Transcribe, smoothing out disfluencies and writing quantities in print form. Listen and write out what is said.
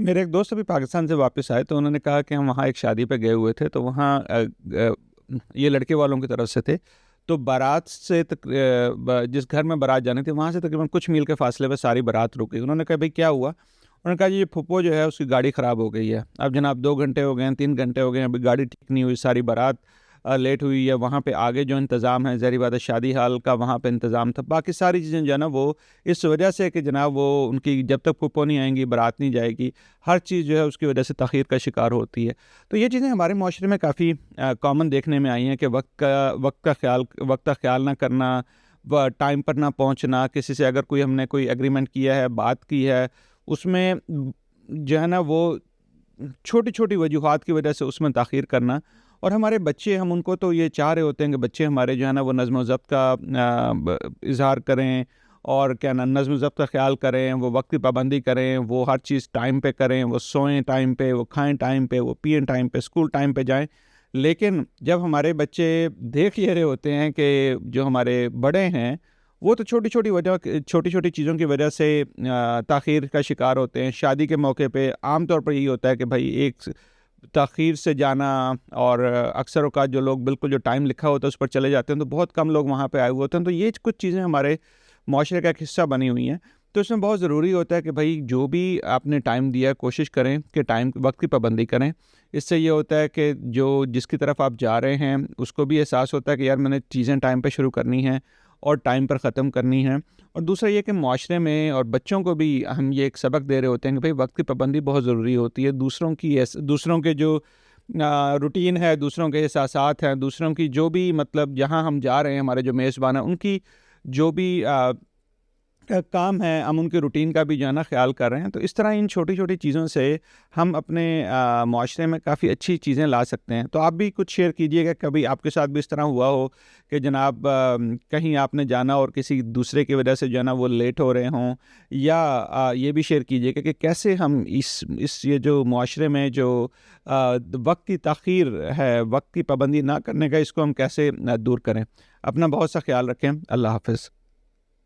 میرے ایک دوست ابھی پاکستان سے واپس آئے تو انہوں نے کہا کہ ہم وہاں ایک شادی پہ گئے ہوئے تھے، تو وہاں یہ لڑکے والوں کی طرف سے تھے، تو بارات سے جس گھر میں بارات جانی تھی وہاں سے تقریباً کچھ میل کے فاصلے پہ ساری بارات رک گئی۔ انہوں نے کہا بھائی کیا ہوا؟ انہوں نے کہا جی یہ پھپھو جو ہے اس کی گاڑی خراب ہو گئی ہے، اب جناب 2 گھنٹے ہو گئے ہیں، 3 گھنٹے ہو گئے ہیں، ابھی گاڑی ٹھیک نہیں ہوئی، ساری بارات لیٹ ہوئی ہے، وہاں پہ آگے جو انتظام ہے ظاہری بات ہے شادی ہال کا وہاں پہ انتظام تھا، باقی ساری چیزیں جو ہے نا وہ اس وجہ سے کہ جناب وہ ان کی جب تک پھپھو نہیں آئیں گی بارات نہیں جائے گی، ہر چیز جو ہے اس کی وجہ سے تاخیر کا شکار ہوتی ہے۔ تو یہ چیزیں ہمارے معاشرے میں کافی کامن دیکھنے میں آئی ہیں کہ وقت کا خیال نہ کرنا، ٹائم پر نہ پہنچنا، کسی سے اگر ہم نے کوئی ایگریمنٹ کیا ہے، بات کی ہے، اس میں جو ہے نا وہ چھوٹی چھوٹی وجوہات کی وجہ سے اس میں تاخیر کرنا۔ اور ہمارے بچے، ہم ان کو تو یہ چاہ رہے ہوتے ہیں کہ بچے ہمارے جو ہے نا وہ نظم و ضبط کا اظہار کریں، اور کیا نا نظم و ضبط کا خیال کریں، وہ وقت کی پابندی کریں، وہ ہر چیز ٹائم پہ کریں، وہ سوئیں ٹائم پہ، وہ کھائیں ٹائم پہ، وہ پئیں ٹائم پہ، اسکول ٹائم پہ جائیں۔ لیکن جب ہمارے بچے دیکھ یہ رہے ہوتے ہیں کہ جو ہمارے بڑے ہیں وہ تو چھوٹی چھوٹی چیزوں کی وجہ سے تاخیر کا شکار ہوتے ہیں۔ شادی کے موقع پہ عام طور پر یہی ہوتا ہے کہ بھائی ایک تاخیر سے جانا، اور اکثر اوقات جو لوگ بالکل جو ٹائم لکھا ہوتا ہے اس پر چلے جاتے ہیں، تو بہت کم لوگ وہاں پہ آئے ہوئے ہوتے ہیں۔ تو یہ کچھ چیزیں ہمارے معاشرے کا ایک حصہ بنی ہوئی ہیں، تو اس میں بہت ضروری ہوتا ہے کہ بھائی جو بھی آپ نے ٹائم دیا کوشش کریں کہ وقت کی پابندی کریں۔ اس سے یہ ہوتا ہے کہ جس کی طرف آپ جا رہے ہیں اس کو بھی احساس ہوتا ہے کہ یار میں نے چیزیں ٹائم پہ شروع کرنی ہیں اور ٹائم پر ختم کرنی ہیں۔ اور دوسرا یہ کہ معاشرے میں اور بچوں کو بھی ہم یہ ایک سبق دے رہے ہوتے ہیں کہ بھائی وقت کی پابندی بہت ضروری ہوتی ہے۔ دوسروں کے جو روٹین ہے، دوسروں کے احساسات ہیں، دوسروں کی جو بھی مطلب جہاں ہم جا رہے ہیں، ہمارے جو میزبان ہیں ان کی جو بھی کام ہے، ہم ان کے روٹین کا بھی جو ہے نا خیال کر رہے ہیں۔ تو اس طرح ان چھوٹی چھوٹی چیزوں سے ہم اپنے معاشرے میں کافی اچھی چیزیں لا سکتے ہیں۔ تو آپ بھی کچھ شیئر کیجئے گا، کبھی آپ کے ساتھ بھی اس طرح ہوا ہو کہ جناب کہیں آپ نے جانا اور کسی دوسرے کی وجہ سے جو ہے نا وہ لیٹ ہو رہے ہوں، یا یہ بھی شیئر کیجئے گا کہ کیسے ہم اس یہ جو معاشرے میں جو وقت کی تاخیر ہے، وقت کی پابندی نہ کرنے کا، اس کو ہم کیسے دور کریں۔ اپنا بہت سا خیال رکھیں۔ اللہ حافظ۔